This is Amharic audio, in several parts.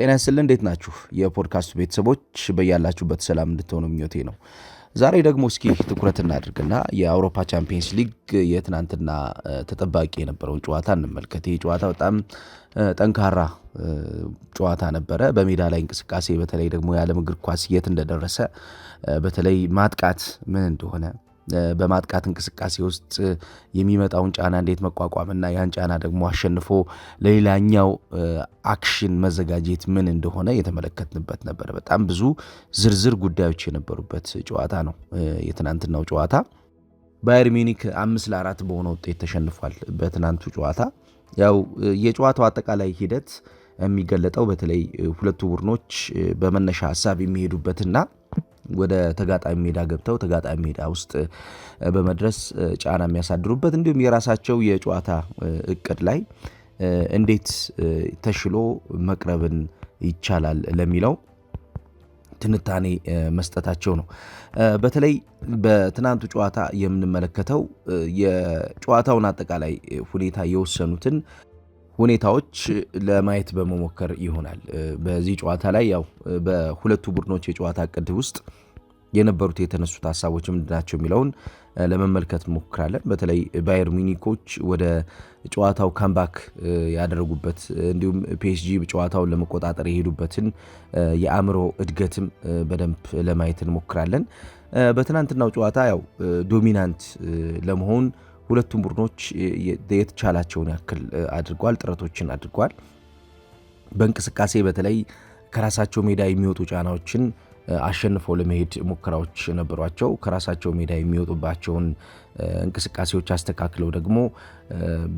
ጤና ይስጥልን እንዴት ናችሁ የፖድካስቱ ቤተሰቦች በያላችሁበት ሰላም እንድትሆኑ ምኞቴ ነው። ዛሬ ደግሞ እስኪ ትኩረት እናድርግና የአውሮፓ ቻምፒየንስ ሊግ የትናንትና ተጠባቂ የነበረውን ጨዋታ እንመልከት። ይህ ጨዋታ በጣም ጠንካራ ጨዋታ ነበረ። በሜዳ ላይ እንቅስቃሴ በተለይ ደግሞ የዓለም እግር ኳስ የት እንደደረሰ በተለይ ማጥቃት ምን እንደሆነ በማጥቃት እንቅስቃሴ ውስጥ የሚመጣውን ጫና እንዴት መቋቋምና ያን ጫና ደግሞ አሸንፎ ለሌላኛው አክሽን መዘጋጀት ምን እንደሆነ የተመለከትንበት ነበር። በጣም ብዙ ዝርዝር ጉዳዮች የነበሩበት ጨዋታ ነው የትናንትናው ጨዋታ። ባየር ሚኒክ 5-4 በሆነ ውጤት ተሸንፏል በትናንቱ ጨዋታ። ያው የጨዋታው አጠቃላይ ሂደት የሚገለጠው በተለይ ሁለቱ ቡድኖች በመነሻ ሐሳብ የሚሄዱበትና ወደ ተጋጣሚ ሜዳ ገብተው ተጋጣሚ ሜዳ ውስጥ በመድረስ ጫና የሚያሳድሩበት እንዲሁም የራሳቸው የጨዋታ እቅድ ላይ እንዴት ተሽሎ መቅረብን ይቻላል ለሚለው ትንታኔ መስጠታቸው ነው። በተለይ በትናንቱ ጨዋታ የምንመለከተው የጨዋታውን አጠቃላይ ሁኔታ የወሰኑትን ሁኔታዎች ለማየት በመሞከር ይሆናል። በዚህ ጨዋታ ላይ ያው በሁለቱ ቡድኖች የጨዋታ እቅድ ውስጥ የነበሩት የተነሱት ሀሳቦች ምንድናቸው የሚለውን ለመመልከት እንሞክራለን። በተለይ ባየር ሚኒኮች ወደ ጨዋታው ካምባክ ያደረጉበት እንዲሁም ፒኤስጂ ጨዋታውን ለመቆጣጠር የሄዱበትን የአእምሮ እድገትም በደንብ ለማየት እንሞክራለን። በትናንትናው ጨዋታ ያው ዶሚናንት ለመሆን ሁለቱም ቡድኖች የተቻላቸውን ያክል አድርጓል፣ ጥረቶችን አድርጓል። በእንቅስቃሴ በተለይ ከራሳቸው ሜዳ የሚወጡ ጫናዎችን አሸንፈው ለመሄድ ሙከራዎች ነበሯቸው። ከራሳቸው ሜዳ የሚወጡባቸውን እንቅስቃሴዎች አስተካክለው ደግሞ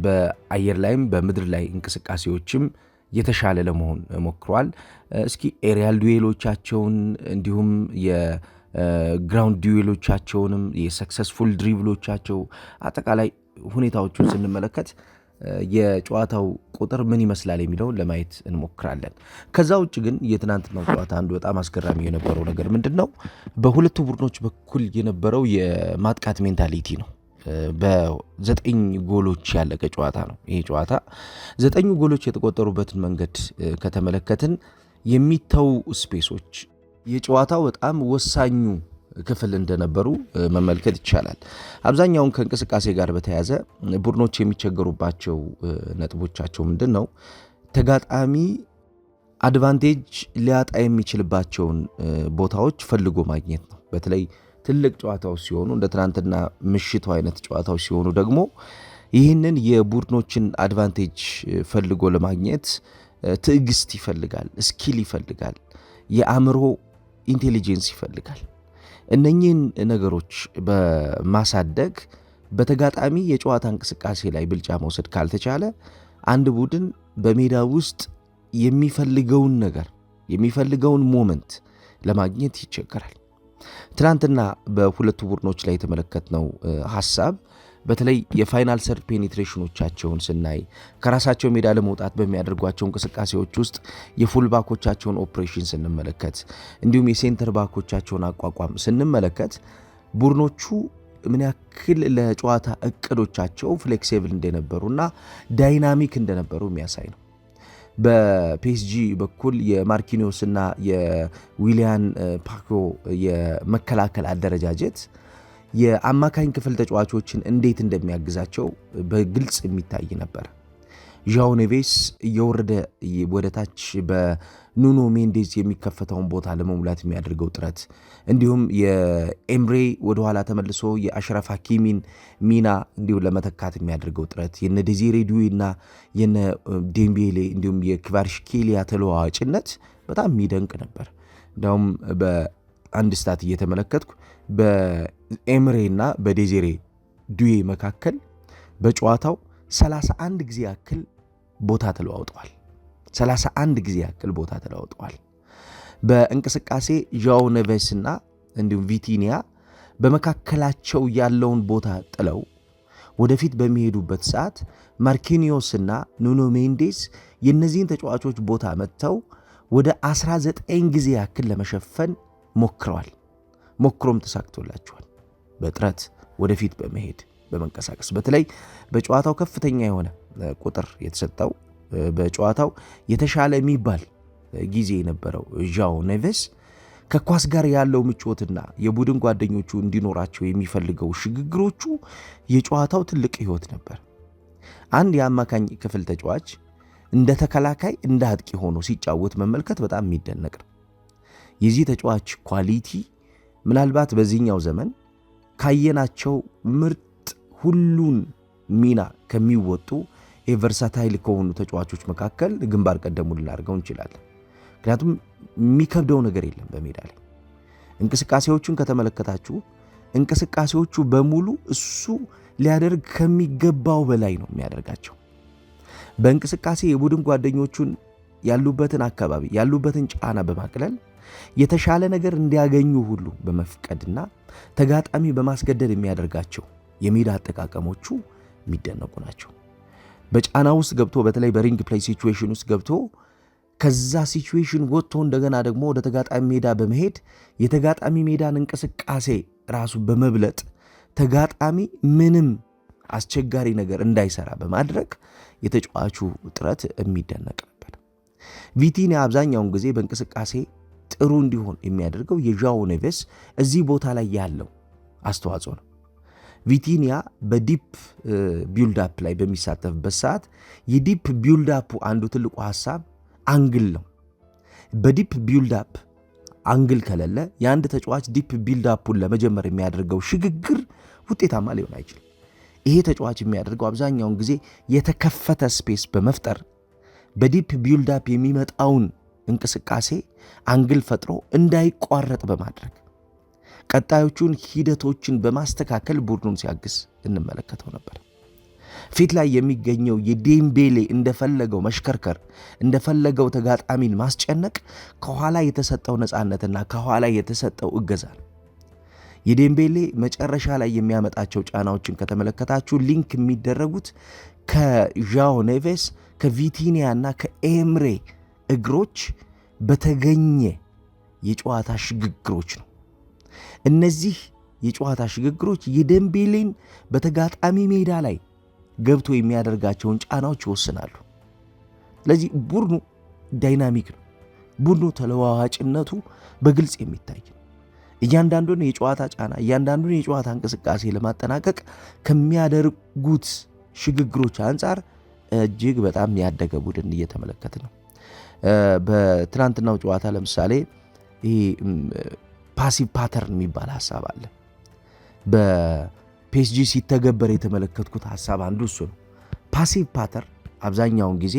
በአየር ላይም በምድር ላይ እንቅስቃሴዎችም የተሻለ ለመሆን ሞክረዋል። እስኪ ኤሪያል ዱዌሎቻቸውን እንዲሁም ግራውንድ ዲዌሎቻቸውንም የሰክሰስፉል ድሪብሎቻቸው አጠቃላይ ሁኔታዎቹን ስንመለከት የጨዋታው ቁጥር ምን ይመስላል የሚለውን ለማየት እንሞክራለን። ከዛ ውጭ ግን የትናንትናው ጨዋታ አንዱ በጣም አስገራሚ የነበረው ነገር ምንድን ነው? በሁለቱ ቡድኖች በኩል የነበረው የማጥቃት ሜንታሊቲ ነው። በ9 ጎሎች ያለቀ ጨዋታ ነው ይሄ ጨዋታ። 9 ጎሎች የተቆጠሩበትን መንገድ ከተመለከትን የሚተው ስፔሶች የጨዋታው በጣም ወሳኙ ክፍል እንደነበሩ መመልከት ይቻላል። አብዛኛውን ከእንቅስቃሴ ጋር በተያያዘ ቡድኖች የሚቸገሩባቸው ነጥቦቻቸው ምንድን ነው? ተጋጣሚ አድቫንቴጅ ሊያጣ የሚችልባቸውን ቦታዎች ፈልጎ ማግኘት ነው። በተለይ ትልቅ ጨዋታዎች ሲሆኑ እንደ ትናንትና ምሽቱ አይነት ጨዋታዎች ሲሆኑ ደግሞ ይህንን የቡድኖችን አድቫንቴጅ ፈልጎ ለማግኘት ትዕግስት ይፈልጋል፣ ስኪል ይፈልጋል፣ የአእምሮ ኢንቴሊጀንስ ይፈልጋል። እነኚህን ነገሮች በማሳደግ በተጋጣሚ የጨዋታ እንቅስቃሴ ላይ ብልጫ መውሰድ ካልተቻለ አንድ ቡድን በሜዳ ውስጥ የሚፈልገውን ነገር የሚፈልገውን ሞመንት ለማግኘት ይቸገራል። ትናንትና በሁለቱ ቡድኖች ላይ የተመለከትነው ሐሳብ በተለይ የፋይናል ሰርድ ፔኔትሬሽኖቻቸውን ስናይ ከራሳቸው ሜዳ ለመውጣት በሚያደርጓቸው እንቅስቃሴዎች ውስጥ የፉል ባኮቻቸውን ኦፕሬሽን ስንመለከት እንዲሁም የሴንተር ባኮቻቸውን አቋቋም ስንመለከት ቡድኖቹ ምን ያክል ለጨዋታ እቅዶቻቸው ፍሌክሲብል እንደነበሩና ዳይናሚክ እንደነበሩ የሚያሳይ ነው። በፒኤስጂ በኩል የማርኪኒዮስና የዊሊያን ፓኮ የመከላከል አደረጃጀት የአማካኝ ክፍል ተጫዋቾችን እንዴት እንደሚያግዛቸው በግልጽ የሚታይ ነበር። ዣኦ ኔቬስ እየወረደ ወደ ታች በኑኖ ሜንዴዝ የሚከፈተውን ቦታ ለመሙላት የሚያደርገው ጥረት እንዲሁም የኤምሬ ወደኋላ ተመልሶ የአሽረፍ ሐኪሚን ሚና እንዲሁም ለመተካት የሚያደርገው ጥረት የነ ዴዚሬ ዱዌና የነ ዴምቤሌ እንዲሁም የክቫራትስኬሊያ ተለዋዋጭነት በጣም የሚደንቅ ነበር። እንዲሁም በአንድ ስታት እየተመለከትኩ በኤምሬ እና በዴዚሬ ዱዌ መካከል በጨዋታው 31 ጊዜ ያክል ቦታ ተለዋውጠዋል። 31 ጊዜ ያክል ቦታ ተለዋውጠዋል። በእንቅስቃሴ ዣኦ ኔቬስ እና እንዲሁም ቪቲኒያ በመካከላቸው ያለውን ቦታ ጥለው ወደፊት በሚሄዱበት ሰዓት ማርኪኒዮስ እና ኑኖ ሜንዴዝ የእነዚህን ተጫዋቾች ቦታ መጥተው ወደ 19 ጊዜ ያክል ለመሸፈን ሞክረዋል። ሞክሮም ተሳክቶላቸዋል። በጥረት ወደፊት በመሄድ በመንቀሳቀስ በተለይ በጨዋታው ከፍተኛ የሆነ ቁጥር የተሰጠው በጨዋታው የተሻለ የሚባል ጊዜ የነበረው ዣኦ ኔቬስ ከኳስ ጋር ያለው ምቾትና የቡድን ጓደኞቹ እንዲኖራቸው የሚፈልገው ሽግግሮቹ የጨዋታው ትልቅ ህይወት ነበር። አንድ የአማካኝ ክፍል ተጫዋች እንደ ተከላካይ እንደ አጥቂ ሆኖ ሲጫወት መመልከት በጣም የሚደነቅ ነው። የዚህ ተጫዋች ኳሊቲ ምናልባት በዚህኛው ዘመን ካየናቸው ምርጥ ሁሉን ሚና ከሚወጡ ቨርሳታይል ከሆኑ ተጫዋቾች መካከል ግንባር ቀደሙ ልናደርገው እንችላለን። ምክንያቱም የሚከብደው ነገር የለም በሜዳ ላይ። እንቅስቃሴዎቹን ከተመለከታችሁ እንቅስቃሴዎቹ በሙሉ እሱ ሊያደርግ ከሚገባው በላይ ነው የሚያደርጋቸው። በእንቅስቃሴ የቡድን ጓደኞቹን ያሉበትን አካባቢ ያሉበትን ጫና በማቅለል የተሻለ ነገር እንዲያገኙ ሁሉ በመፍቀድና ተጋጣሚ በማስገደድ የሚያደርጋቸው የሜዳ አጠቃቀሞቹ የሚደነቁ ናቸው። በጫና ውስጥ ገብቶ በተለይ በሪንግ ፕሌይ ሲቹዌሽን ውስጥ ገብቶ ከዛ ሲቹዌሽን ወጥቶ እንደገና ደግሞ ወደ ተጋጣሚ ሜዳ በመሄድ የተጋጣሚ ሜዳን እንቅስቃሴ ራሱ በመብለጥ ተጋጣሚ ምንም አስቸጋሪ ነገር እንዳይሰራ በማድረግ የተጫዋቹ ጥረት የሚደነቅ ነበር። ቪቲኒያ አብዛኛውን ጊዜ በእንቅስቃሴ ጥሩ እንዲሆን የሚያደርገው የዣኦ ኔቬስ እዚህ ቦታ ላይ ያለው አስተዋጽኦ ነው። ቪቲኒያ በዲፕ ቢልዳፕ ላይ በሚሳተፍበት ሰዓት የዲፕ ቢልዳፑ አንዱ ትልቁ ሐሳብ አንግል ነው። በዲፕ ቢልዳፕ አንግል ከሌለ የአንድ ተጫዋች ዲፕ ቢልዳፑን ለመጀመር የሚያደርገው ሽግግር ውጤታማ ሊሆን አይችልም። ይሄ ተጫዋች የሚያደርገው አብዛኛውን ጊዜ የተከፈተ ስፔስ በመፍጠር በዲፕ ቢልዳፕ የሚመጣውን እንቅስቃሴ አንግል ፈጥሮ እንዳይቋረጥ በማድረግ ቀጣዮቹን ሂደቶችን በማስተካከል ቡድኑን ሲያግዝ እንመለከተው ነበር። ፊት ላይ የሚገኘው የዴምቤሌ እንደፈለገው መሽከርከር፣ እንደፈለገው ተጋጣሚን ማስጨነቅ ከኋላ የተሰጠው ነፃነትና ከኋላ የተሰጠው እገዛ ነው። የዴምቤሌ መጨረሻ ላይ የሚያመጣቸው ጫናዎችን ከተመለከታችሁ ሊንክ የሚደረጉት ከዣኦ ኔቬስ ከቪቲኒያ እና ከኤምሬ እግሮች በተገኘ የጨዋታ ሽግግሮች ነው። እነዚህ የጨዋታ ሽግግሮች የዴምቤሌን በተጋጣሚ ሜዳ ላይ ገብቶ የሚያደርጋቸውን ጫናዎች ይወስናሉ። ስለዚህ ቡድኑ ዳይናሚክ ነው። ቡድኑ ተለዋዋጭነቱ በግልጽ የሚታይ ነው። እያንዳንዱን የጨዋታ ጫና እያንዳንዱን የጨዋታ እንቅስቃሴ ለማጠናቀቅ ከሚያደርጉት ሽግግሮች አንጻር እጅግ በጣም ያደገ ቡድን እየተመለከት ነው። በትናንትናው ጨዋታ ለምሳሌ ይሄ ፓሲቭ ፓተርን የሚባል ሐሳብ አለ። በፒኤስጂ ሲተገበር የተመለከትኩት ሐሳብ አንዱ እሱ ነው። ፓሲቭ ፓተርን አብዛኛውን ጊዜ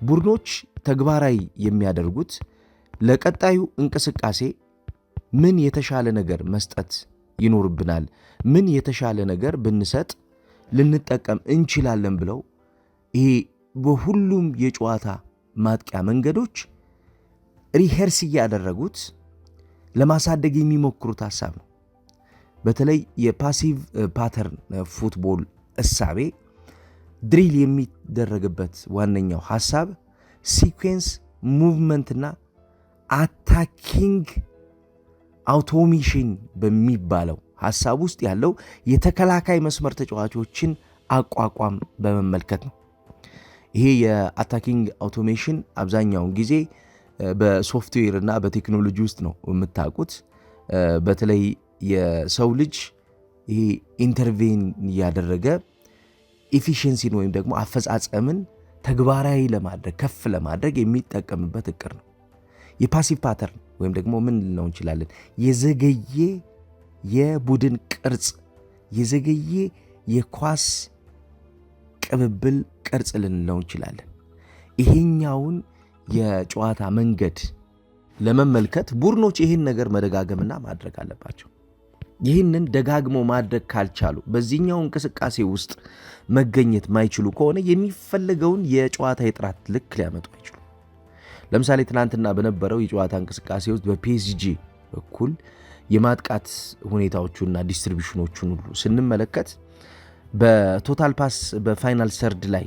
ቡድኖች ተግባራዊ የሚያደርጉት ለቀጣዩ እንቅስቃሴ ምን የተሻለ ነገር መስጠት ይኖርብናል፣ ምን የተሻለ ነገር ብንሰጥ ልንጠቀም እንችላለን ብለው ይሄ በሁሉም የጨዋታ ማጥቂያ መንገዶች ሪሄርስ እያደረጉት ለማሳደግ የሚሞክሩት ሐሳብ ነው። በተለይ የፓሲቭ ፓተርን ፉትቦል እሳቤ ድሪል የሚደረግበት ዋነኛው ሐሳብ ሲኩዌንስ ሙቭመንትና አታኪንግ አውቶሜሽን በሚባለው ሐሳብ ውስጥ ያለው የተከላካይ መስመር ተጫዋቾችን አቋቋም በመመልከት ነው። ይሄ የአታኪንግ አውቶሜሽን አብዛኛውን ጊዜ በሶፍትዌር እና በቴክኖሎጂ ውስጥ ነው የምታውቁት። በተለይ የሰው ልጅ ይሄ ኢንተርቬን እያደረገ ኤፊሽንሲን ወይም ደግሞ አፈጻጸምን ተግባራዊ ለማድረግ ከፍ ለማድረግ የሚጠቀምበት እቅር ነው። የፓሲቭ ፓተርን ወይም ደግሞ ምን ልንለው እንችላለን? የዘገየ የቡድን ቅርጽ፣ የዘገየ የኳስ ቅብብል ቅርጽ ልንለው እንችላለን። ይሄኛውን የጨዋታ መንገድ ለመመልከት ቡድኖች ይህን ነገር መደጋገምና ማድረግ አለባቸው። ይህንን ደጋግሞ ማድረግ ካልቻሉ በዚህኛው እንቅስቃሴ ውስጥ መገኘት ማይችሉ ከሆነ የሚፈለገውን የጨዋታ የጥራት ልክ ሊያመጡ አይችሉ። ለምሳሌ ትናንትና በነበረው የጨዋታ እንቅስቃሴ ውስጥ በፒኤስጂ በኩል የማጥቃት ሁኔታዎቹና ዲስትሪቢዩሽኖቹን ሁሉ ስንመለከት በቶታል ፓስ በፋይናል ሰርድ ላይ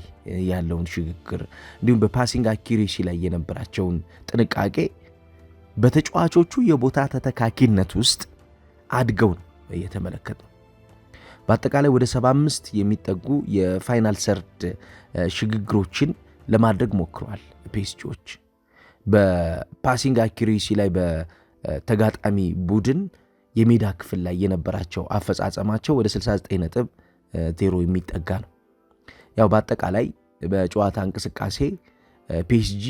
ያለውን ሽግግር እንዲሁም በፓሲንግ አኪሬሲ ላይ የነበራቸውን ጥንቃቄ በተጫዋቾቹ የቦታ ተተካኪነት ውስጥ አድገው ነው የተመለከተው። በአጠቃላይ ወደ 75 የሚጠጉ የፋይናል ሰርድ ሽግግሮችን ለማድረግ ሞክረዋል ፒኤስጂዎች። በፓሲንግ አኪሬሲ ላይ በተጋጣሚ ቡድን የሜዳ ክፍል ላይ የነበራቸው አፈጻጸማቸው ወደ 69.0 የሚጠጋ ነው። ያው በአጠቃላይ በጨዋታ እንቅስቃሴ ፒኤስጂ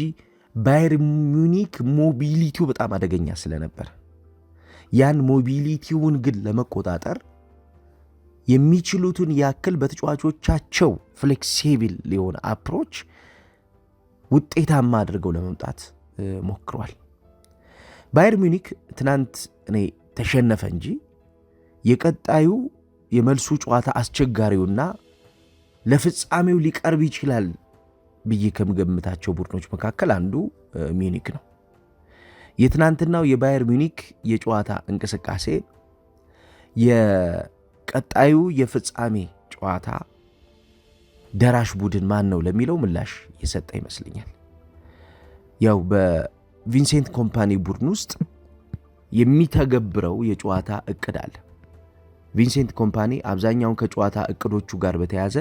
ባየር ሙኒክ ሞቢሊቲው በጣም አደገኛ ስለነበር ያን ሞቢሊቲውን ግን ለመቆጣጠር የሚችሉትን ያክል በተጫዋቾቻቸው ፍሌክሲብል የሆነ አፕሮች ውጤታማ አድርገው ለመምጣት ሞክሯል። ባየር ሙኒክ ትናንት እኔ ተሸነፈ እንጂ የቀጣዩ የመልሱ ጨዋታ አስቸጋሪውና ለፍጻሜው ሊቀርብ ይችላል ብዬ ከምገምታቸው ቡድኖች መካከል አንዱ ሙኒክ ነው። የትናንትናው የባየር ሙኒክ የጨዋታ እንቅስቃሴ የቀጣዩ የፍጻሜ ጨዋታ ደራሽ ቡድን ማን ነው ለሚለው ምላሽ የሰጠ ይመስለኛል። ያው በቪንሴንት ኮምፓኒ ቡድን ውስጥ የሚተገብረው የጨዋታ እቅድ አለ። ቪንሴንት ኮምፓኒ አብዛኛውን ከጨዋታ እቅዶቹ ጋር በተያያዘ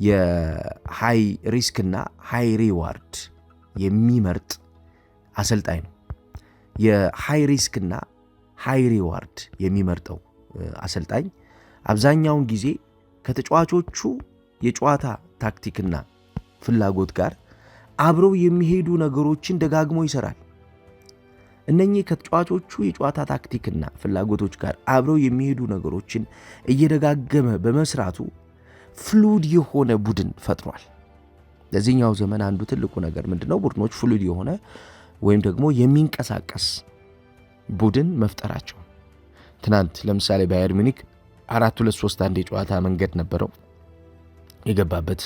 የሃይ ሪስክ እና ሃይ ሪዋርድ የሚመርጥ አሰልጣኝ ነው። የሃይ ሪስክ እና ሃይ ሪዋርድ የሚመርጠው አሰልጣኝ አብዛኛውን ጊዜ ከተጫዋቾቹ የጨዋታ ታክቲክና ፍላጎት ጋር አብረው የሚሄዱ ነገሮችን ደጋግሞ ይሰራል። እነኚህ ከተጫዋቾቹ የጨዋታ ታክቲክና ፍላጎቶች ጋር አብረው የሚሄዱ ነገሮችን እየደጋገመ በመስራቱ ፍሉድ የሆነ ቡድን ፈጥሯል። ለዚህኛው ዘመን አንዱ ትልቁ ነገር ምንድነው? ቡድኖች ፍሉድ የሆነ ወይም ደግሞ የሚንቀሳቀስ ቡድን መፍጠራቸው። ትናንት ለምሳሌ ባየር ሙኒክ 4-2-3-1 የጨዋታ መንገድ ነበረው። የገባበት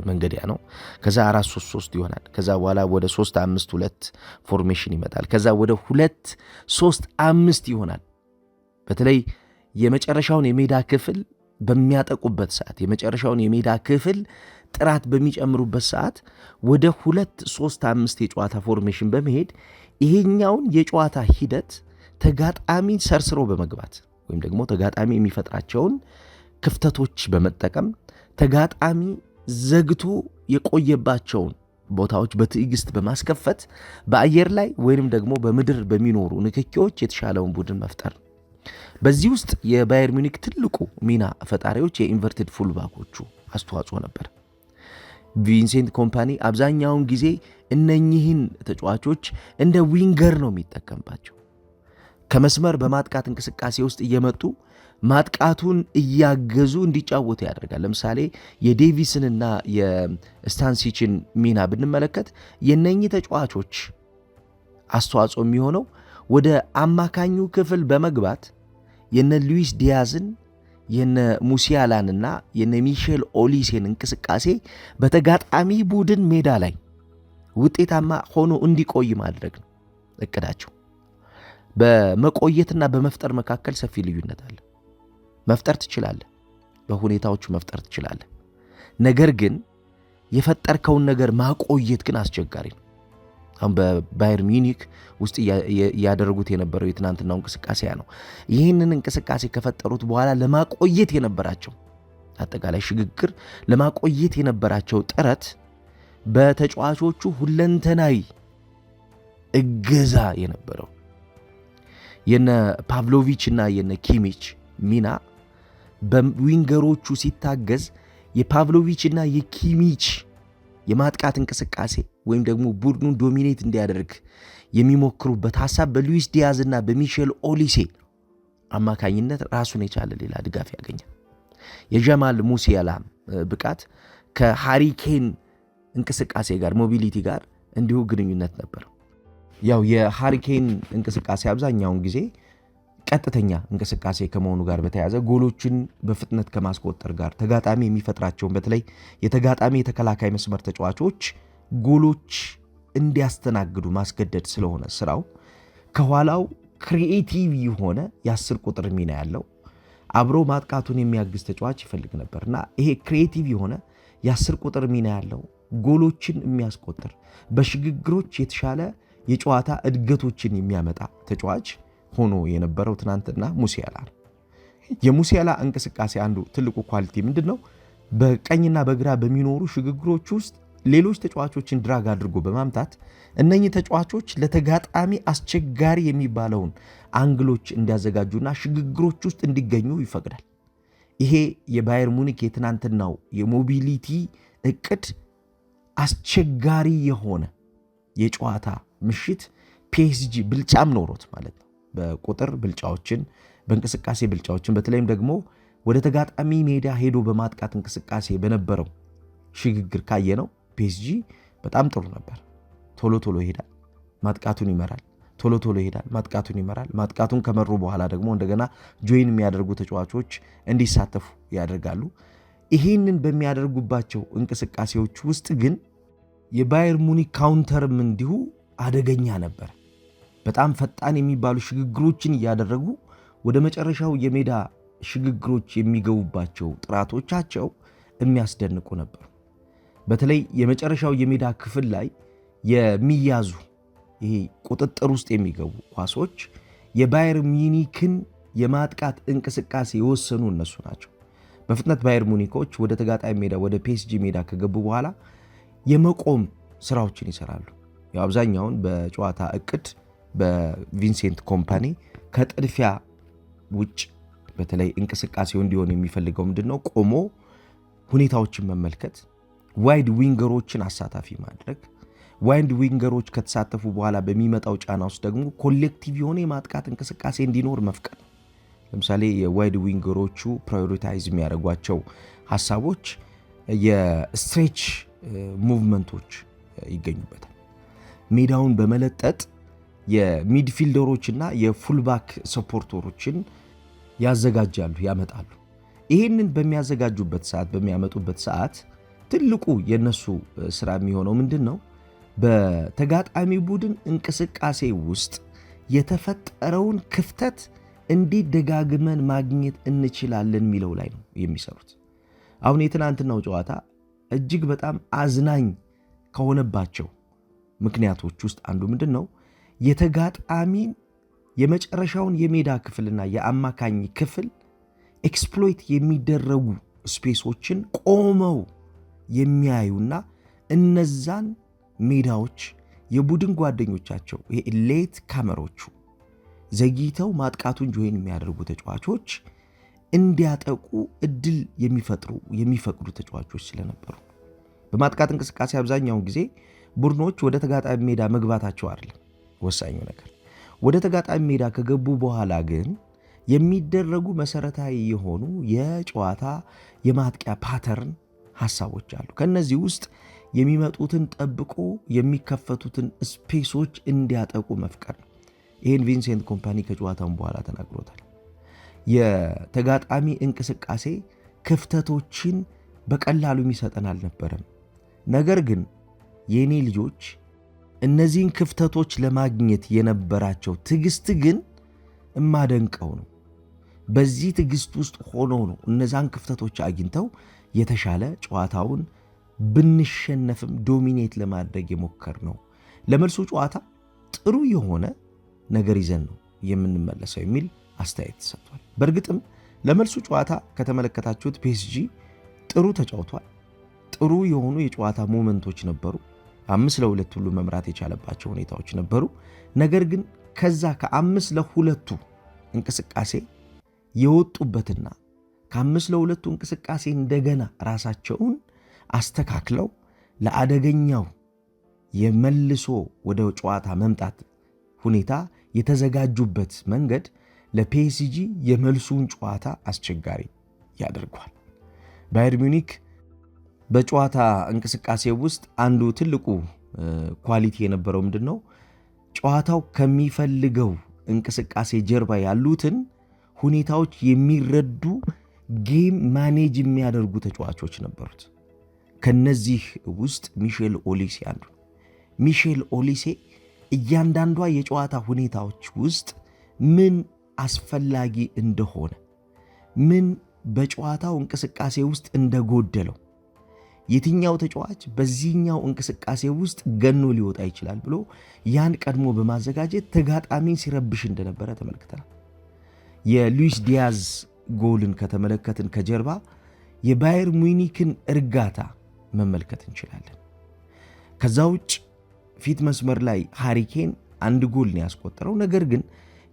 መንገድ ያ ነው። ከዛ 4-3-3 ይሆናል። ከዛ በኋላ ወደ 3-5-2 ፎርሜሽን ይመጣል። ከዛ ወደ 2-3-5 ይሆናል። በተለይ የመጨረሻውን የሜዳ ክፍል በሚያጠቁበት ሰዓት፣ የመጨረሻውን የሜዳ ክፍል ጥራት በሚጨምሩበት ሰዓት ወደ 2-3-5 የጨዋታ ፎርሜሽን በመሄድ ይሄኛውን የጨዋታ ሂደት ተጋጣሚ ሰርስሮ በመግባት ወይም ደግሞ ተጋጣሚ የሚፈጥራቸውን ክፍተቶች በመጠቀም ተጋጣሚ ዘግቶ የቆየባቸውን ቦታዎች በትዕግስት በማስከፈት በአየር ላይ ወይንም ደግሞ በምድር በሚኖሩ ንክኪዎች የተሻለውን ቡድን መፍጠር። በዚህ ውስጥ የባየር ሙኒክ ትልቁ ሚና ፈጣሪዎች የኢንቨርትድ ፉልባኮቹ አስተዋጽኦ ነበር። ቪንሴንት ኮምፓኒ አብዛኛውን ጊዜ እነኚህን ተጫዋቾች እንደ ዊንገር ነው የሚጠቀምባቸው። ከመስመር በማጥቃት እንቅስቃሴ ውስጥ እየመጡ ማጥቃቱን እያገዙ እንዲጫወቱ ያደርጋል። ለምሳሌ የዴቪስንና የስታንሲችን ሚና ብንመለከት የነኚህ ተጫዋቾች አስተዋጽኦ የሚሆነው ወደ አማካኙ ክፍል በመግባት የነ ሉዊስ ዲያዝን የነ ሙሲያላንና የነ ሚሼል ኦሊሴን እንቅስቃሴ በተጋጣሚ ቡድን ሜዳ ላይ ውጤታማ ሆኖ እንዲቆይ ማድረግ ነው እቅዳቸው። በመቆየትና በመፍጠር መካከል ሰፊ ልዩነት አለ። መፍጠር ትችላለህ፣ በሁኔታዎቹ መፍጠር ትችላለህ። ነገር ግን የፈጠርከውን ነገር ማቆየት ግን አስቸጋሪ ነው። አሁን በባየር ሙኒክ ውስጥ እያደረጉት የነበረው የትናንትናው እንቅስቃሴ ነው። ይህንን እንቅስቃሴ ከፈጠሩት በኋላ ለማቆየት የነበራቸው አጠቃላይ ሽግግር ለማቆየት የነበራቸው ጥረት በተጫዋቾቹ ሁለንተናዊ እገዛ የነበረው የነ ፓቭሎቪች እና የነ ኪሚች ሚና በዊንገሮቹ ሲታገዝ የፓቭሎቪች እና የኪሚች የማጥቃት እንቅስቃሴ ወይም ደግሞ ቡድኑን ዶሚኔት እንዲያደርግ የሚሞክሩበት ሐሳብ በሉዊስ ዲያዝ እና በሚሼል ኦሊሴ አማካኝነት ራሱን የቻለ ሌላ ድጋፍ ያገኛል። የጀማል ሙሲያላ ብቃት ከሃሪኬን እንቅስቃሴ ጋር ሞቢሊቲ ጋር እንዲሁ ግንኙነት ነበረው። ያው የሃሪኬን እንቅስቃሴ አብዛኛውን ጊዜ ቀጥተኛ እንቅስቃሴ ከመሆኑ ጋር በተያያዘ ጎሎችን በፍጥነት ከማስቆጠር ጋር ተጋጣሚ የሚፈጥራቸውን በተለይ የተጋጣሚ የተከላካይ መስመር ተጫዋቾች ጎሎች እንዲያስተናግዱ ማስገደድ ስለሆነ ስራው ከኋላው ክሪኤቲቭ የሆነ የ10 ቁጥር ሚና ያለው አብሮ ማጥቃቱን የሚያግዝ ተጫዋች ይፈልግ ነበርና ይሄ ክሪኤቲቭ የሆነ የ10 ቁጥር ሚና ያለው ጎሎችን የሚያስቆጥር በሽግግሮች የተሻለ የጨዋታ እድገቶችን የሚያመጣ ተጫዋች ሆኖ የነበረው ትናንትና ሙሲያላ ነው። የሙሲያላ እንቅስቃሴ አንዱ ትልቁ ኳሊቲ ምንድነው? በቀኝና በግራ በሚኖሩ ሽግግሮች ውስጥ ሌሎች ተጫዋቾችን ድራግ አድርጎ በማምጣት እነኚህ ተጫዋቾች ለተጋጣሚ አስቸጋሪ የሚባለውን አንግሎች እንዲያዘጋጁና ሽግግሮች ውስጥ እንዲገኙ ይፈቅዳል። ይሄ የባየር ሙኒክ የትናንትናው የሞቢሊቲ እቅድ አስቸጋሪ የሆነ የጨዋታ ምሽት ፒኤስጂ ብልጫም ኖሮት ማለት ነው። በቁጥር ብልጫዎችን፣ በእንቅስቃሴ ብልጫዎችን በተለይም ደግሞ ወደ ተጋጣሚ ሜዳ ሄዶ በማጥቃት እንቅስቃሴ በነበረው ሽግግር ካየነው ፒኤስጂ በጣም ጥሩ ነበር። ቶሎ ቶሎ ይሄዳል፣ ማጥቃቱን ይመራል። ቶሎ ቶሎ ይሄዳል፣ ማጥቃቱን ይመራል። ማጥቃቱን ከመሩ በኋላ ደግሞ እንደገና ጆይን የሚያደርጉ ተጫዋቾች እንዲሳተፉ ያደርጋሉ። ይህንን በሚያደርጉባቸው እንቅስቃሴዎች ውስጥ ግን የባየር ሙኒክ ካውንተርም እንዲሁ አደገኛ ነበር። በጣም ፈጣን የሚባሉ ሽግግሮችን እያደረጉ ወደ መጨረሻው የሜዳ ሽግግሮች የሚገቡባቸው ጥራቶቻቸው የሚያስደንቁ ነበሩ። በተለይ የመጨረሻው የሜዳ ክፍል ላይ የሚያዙ ይሄ ቁጥጥር ውስጥ የሚገቡ ኳሶች የባየር ሙኒክን የማጥቃት እንቅስቃሴ የወሰኑ እነሱ ናቸው። በፍጥነት ባየር ሙኒኮች ወደ ተጋጣሚ ሜዳ ወደ ፒኤስጂ ሜዳ ከገቡ በኋላ የመቆም ስራዎችን ይሰራሉ። አብዛኛውን በጨዋታ እቅድ በቪንሴንት ኮምፓኒ ከጥድፊያ ውጭ በተለይ እንቅስቃሴው እንዲሆን የሚፈልገው ምንድነው? ቆሞ ሁኔታዎችን መመልከት፣ ዋይድ ዊንገሮችን አሳታፊ ማድረግ፣ ዋይድ ዊንገሮች ከተሳተፉ በኋላ በሚመጣው ጫና ውስጥ ደግሞ ኮሌክቲቭ የሆነ የማጥቃት እንቅስቃሴ እንዲኖር መፍቀድ። ለምሳሌ የዋይድ ዊንገሮቹ ፕራዮሪታይዝ የሚያደርጓቸው ሐሳቦች የስትሬች ሙቭመንቶች ይገኙበታል። ሜዳውን በመለጠጥ የሚድፊልደሮችና የፉልባክ ሰፖርተሮችን ያዘጋጃሉ፣ ያመጣሉ። ይህንን በሚያዘጋጁበት ሰዓት በሚያመጡበት ሰዓት ትልቁ የነሱ ስራ የሚሆነው ምንድን ነው? በተጋጣሚ ቡድን እንቅስቃሴ ውስጥ የተፈጠረውን ክፍተት እንዴት ደጋግመን ማግኘት እንችላለን የሚለው ላይ ነው የሚሰሩት። አሁን የትናንትናው ጨዋታ እጅግ በጣም አዝናኝ ከሆነባቸው ምክንያቶች ውስጥ አንዱ ምንድን ነው? የተጋጣሚን የመጨረሻውን የሜዳ ክፍልና የአማካኝ ክፍል ኤክስፕሎይት የሚደረጉ ስፔሶችን ቆመው የሚያዩና እነዛን ሜዳዎች የቡድን ጓደኞቻቸው ሌት ካመሮቹ ዘግይተው ማጥቃቱን ጆይን የሚያደርጉ ተጫዋቾች እንዲያጠቁ እድል የሚፈቅዱ ተጫዋቾች ስለነበሩ በማጥቃት እንቅስቃሴ አብዛኛውን ጊዜ ቡድኖች ወደ ተጋጣሚ ሜዳ መግባታቸው አይደለም ወሳኙ ነገር። ወደ ተጋጣሚ ሜዳ ከገቡ በኋላ ግን የሚደረጉ መሰረታዊ የሆኑ የጨዋታ የማጥቂያ ፓተርን ሐሳቦች አሉ። ከነዚህ ውስጥ የሚመጡትን ጠብቆ የሚከፈቱትን ስፔሶች እንዲያጠቁ መፍቀር ነው። ይህን ቪንሴንት ኮምፓኒ ከጨዋታውን በኋላ ተናግሮታል። የተጋጣሚ እንቅስቃሴ ክፍተቶችን በቀላሉ የሚሰጠን አልነበረም። ነገር ግን የኔ ልጆች እነዚህን ክፍተቶች ለማግኘት የነበራቸው ትዕግስት ግን እማደንቀው ነው። በዚህ ትዕግስት ውስጥ ሆነው ነው እነዛን ክፍተቶች አግኝተው የተሻለ ጨዋታውን ብንሸነፍም ዶሚኔት ለማድረግ የሞከር ነው። ለመልሱ ጨዋታ ጥሩ የሆነ ነገር ይዘን ነው የምንመለሰው የሚል አስተያየት ተሰጥቷል። በእርግጥም ለመልሱ ጨዋታ ከተመለከታችሁት ፒኤስጂ ጥሩ ተጫውቷል። ጥሩ የሆኑ የጨዋታ ሞመንቶች ነበሩ። 5-2 ሁሉ መምራት የቻለባቸው ሁኔታዎች ነበሩ። ነገር ግን ከዛ ከ5-2 እንቅስቃሴ የወጡበትና ከ5-2 እንቅስቃሴ እንደገና ራሳቸውን አስተካክለው ለአደገኛው የመልሶ ወደ ጨዋታ መምጣት ሁኔታ የተዘጋጁበት መንገድ ለፒኤስጂ የመልሱን ጨዋታ አስቸጋሪ ያደርገዋል። ባየር ሙኒክ በጨዋታ እንቅስቃሴ ውስጥ አንዱ ትልቁ ኳሊቲ የነበረው ምንድን ነው? ጨዋታው ከሚፈልገው እንቅስቃሴ ጀርባ ያሉትን ሁኔታዎች የሚረዱ ጌም ማኔጅ የሚያደርጉ ተጫዋቾች ነበሩት። ከነዚህ ውስጥ ሚሼል ኦሊሴ አንዱ። ሚሼል ኦሊሴ እያንዳንዷ የጨዋታ ሁኔታዎች ውስጥ ምን አስፈላጊ እንደሆነ፣ ምን በጨዋታው እንቅስቃሴ ውስጥ እንደጎደለው፣ የትኛው ተጫዋች በዚህኛው እንቅስቃሴ ውስጥ ገኖ ሊወጣ ይችላል ብሎ ያን ቀድሞ በማዘጋጀት ተጋጣሚን ሲረብሽ እንደነበረ ተመልክተናል። የሉዊስ ዲያዝ ጎልን ከተመለከትን ከጀርባ የባየር ሙኒክን እርጋታ መመልከት እንችላለን። ከዛ ውጭ ፊት መስመር ላይ ሃሪ ኬን አንድ ጎል ነው ያስቆጠረው። ነገር ግን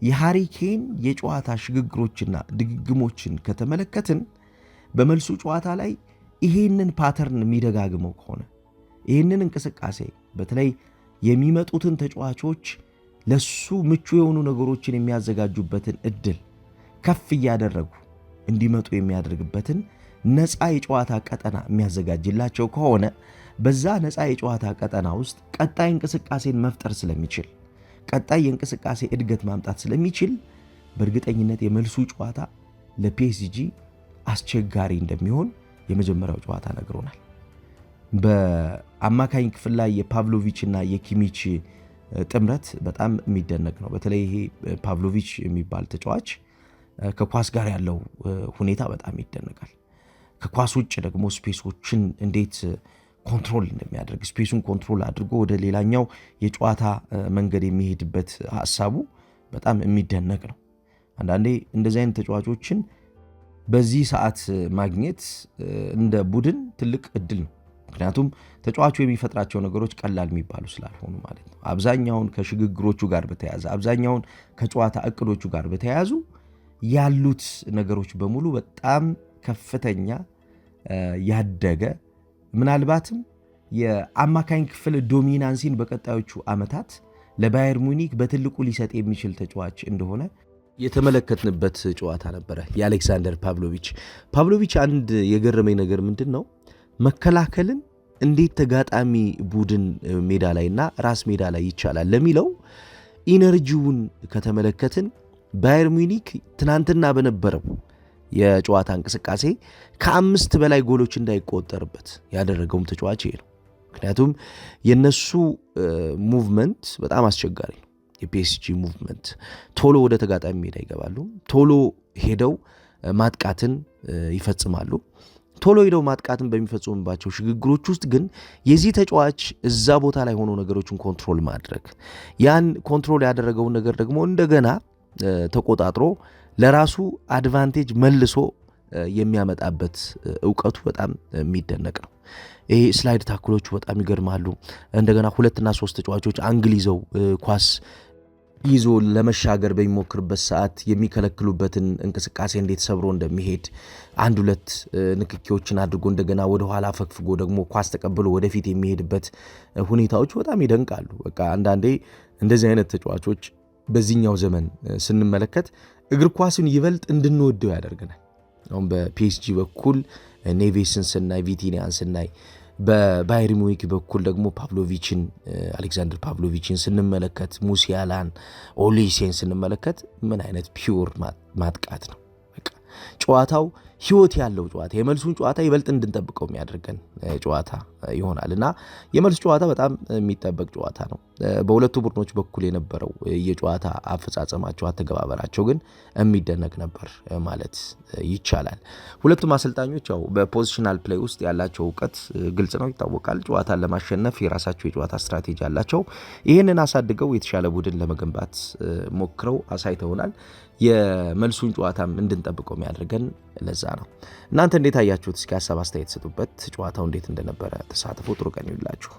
የሃሪ ኬን የጨዋታ ሽግግሮችና ድግግሞችን ከተመለከትን በመልሱ ጨዋታ ላይ ይሄንን ፓተርን የሚደጋግመው ከሆነ ይሄንን እንቅስቃሴ በተለይ የሚመጡትን ተጫዋቾች ለሱ ምቹ የሆኑ ነገሮችን የሚያዘጋጁበትን እድል ከፍ እያደረጉ እንዲመጡ የሚያደርግበትን ነፃ የጨዋታ ቀጠና የሚያዘጋጅላቸው ከሆነ በዛ ነፃ የጨዋታ ቀጠና ውስጥ ቀጣይ እንቅስቃሴን መፍጠር ስለሚችል ቀጣይ የእንቅስቃሴ እድገት ማምጣት ስለሚችል በእርግጠኝነት የመልሱ ጨዋታ ለፒኤስጂ አስቸጋሪ እንደሚሆን የመጀመሪያው ጨዋታ ነግሮናል። በአማካኝ ክፍል ላይ የፓቭሎቪች እና የኪሚች ጥምረት በጣም የሚደነቅ ነው። በተለይ ይሄ ፓቭሎቪች የሚባል ተጫዋች ከኳስ ጋር ያለው ሁኔታ በጣም ይደነቃል። ከኳስ ውጭ ደግሞ ስፔሶችን እንዴት ኮንትሮል እንደሚያደርግ ስፔሱን ኮንትሮል አድርጎ ወደ ሌላኛው የጨዋታ መንገድ የሚሄድበት ሐሳቡ በጣም የሚደነቅ ነው። አንዳንዴ እንደዚህ አይነት ተጫዋቾችን በዚህ ሰዓት ማግኘት እንደ ቡድን ትልቅ እድል ነው። ምክንያቱም ተጫዋቹ የሚፈጥራቸው ነገሮች ቀላል የሚባሉ ስላልሆኑ ማለት ነው። አብዛኛውን ከሽግግሮቹ ጋር በተያያዘ አብዛኛውን ከጨዋታ እቅዶቹ ጋር በተያያዙ ያሉት ነገሮች በሙሉ በጣም ከፍተኛ ያደገ ምናልባትም የአማካኝ ክፍል ዶሚናንሲን በቀጣዮቹ ዓመታት ለባየር ሙኒክ በትልቁ ሊሰጥ የሚችል ተጫዋች እንደሆነ የተመለከትንበት ጨዋታ ነበረ። የአሌክሳንደር ፓቭሎቪች አንድ የገረመኝ ነገር ምንድን ነው? መከላከልን እንዴት ተጋጣሚ ቡድን ሜዳ ላይና ራስ ሜዳ ላይ ይቻላል ለሚለው ኢነርጂውን ከተመለከትን ባየር ሙኒክ ትናንትና በነበረው የጨዋታ እንቅስቃሴ ከ5 በላይ ጎሎች እንዳይቆጠርበት ያደረገውም ተጫዋች ይሄ ነው። ምክንያቱም የነሱ ሙቭመንት በጣም አስቸጋሪ ነው። የፒኤስጂ ሙቭመንት ቶሎ ወደ ተጋጣሚ ሜዳ ይገባሉ፣ ቶሎ ሄደው ማጥቃትን ይፈጽማሉ። ቶሎ ሄደው ማጥቃትን በሚፈጽሙባቸው ሽግግሮች ውስጥ ግን የዚህ ተጫዋች እዛ ቦታ ላይ ሆኖ ነገሮችን ኮንትሮል ማድረግ ያን ኮንትሮል ያደረገውን ነገር ደግሞ እንደገና ተቆጣጥሮ ለራሱ አድቫንቴጅ መልሶ የሚያመጣበት እውቀቱ በጣም የሚደነቅ ነው። ይሄ ስላይድ ታክሎቹ በጣም ይገርማሉ። እንደገና 2 እና 3 ተጫዋቾች አንግል ይዘው ኳስ ይዞ ለመሻገር በሚሞክርበት ሰዓት የሚከለክሉበትን እንቅስቃሴ እንዴት ሰብሮ እንደሚሄድ 1-2 ንክኪዎችን አድርጎ እንደገና ወደ ኋላ ፈግፍጎ ደግሞ ኳስ ተቀብሎ ወደፊት የሚሄድበት ሁኔታዎች በጣም ይደንቃሉ። በቃ አንዳንዴ እንደዚህ አይነት ተጫዋቾች በዚህኛው ዘመን ስንመለከት እግር ኳስን ይበልጥ እንድንወደው ያደርገናል። አሁን በፒኤስጂ በኩል ኔቬስን ስናይ፣ ቪቲኒያን ስናይ፣ በባየር ሙኒክ በኩል ደግሞ አሌክሳንደር ፓቭሎቪችን ስንመለከት፣ ሙሲያላን፣ ኦሊሴን ስንመለከት ምን አይነት ፒውር ማጥቃት ነው። በቃ ጨዋታው ህይወት ያለው ጨዋታ የመልሱን ጨዋታ ይበልጥ እንድንጠብቀው የሚያደርገን ጨዋታ ይሆናል እና የመልስ ጨዋታ በጣም የሚጠበቅ ጨዋታ ነው። በሁለቱ ቡድኖች በኩል የነበረው የጨዋታ አፈጻጸማቸው አተገባበራቸው ግን የሚደነቅ ነበር ማለት ይቻላል። ሁለቱም አሰልጣኞች ያው በፖዚሽናል ፕሌይ ውስጥ ያላቸው እውቀት ግልጽ ነው፣ ይታወቃል። ጨዋታን ለማሸነፍ የራሳቸው የጨዋታ ስትራቴጂ አላቸው። ይህንን አሳድገው የተሻለ ቡድን ለመገንባት ሞክረው አሳይተውናል። የመልሱን ጨዋታም እንድንጠብቀው የሚያደርገን ለዛ ነው። እናንተ እንዴት አያችሁት? እስኪ ሀሳብ አስተያየት ስጡበት። ጨዋታው እንዴት እንደነበረ ተሳትፎ። ጥሩ ቀን ይሁንላችሁ።